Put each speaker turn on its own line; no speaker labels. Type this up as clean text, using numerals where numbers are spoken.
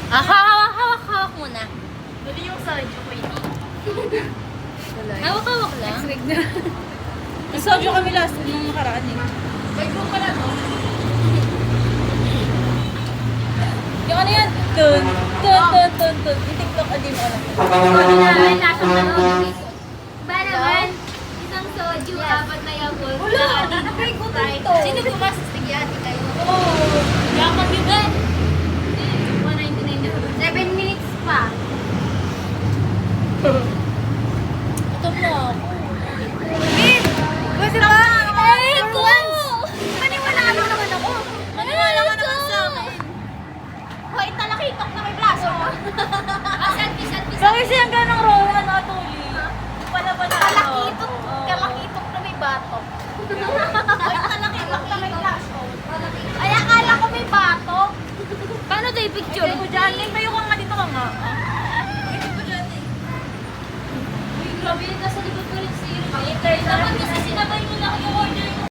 Hawak muna.
Dali yung sadyo ko hindi.
Hawak lang.
Next week na. Sadyo kami last nung nakaraan eh. May group ka na to. Yung ano yan? Tun. Yung TikTok, hindi mo alam.
Ba naman, isang soju, apat na yabot.
May gutay to.
Sino pumasok sa tigyati kayo?
Oo.
Yaman yun eh. 199 na. 7 minutes pa.
Ito mo ako.
Gusto ba? Ay, ko!
Maniwala naman ako. Maniwala ka naman sa akin.
Hoy, talakitok na may braso. Selfie.
Bakit siyang ganang Rowan at Tuli? Pala ba na
Kalakitok na may batok. Hoy, talakitok na may braso. Ay, akala ko may batok. Paano tayo picture?
Ikaw dyan, tayo ka nga dito ka nga.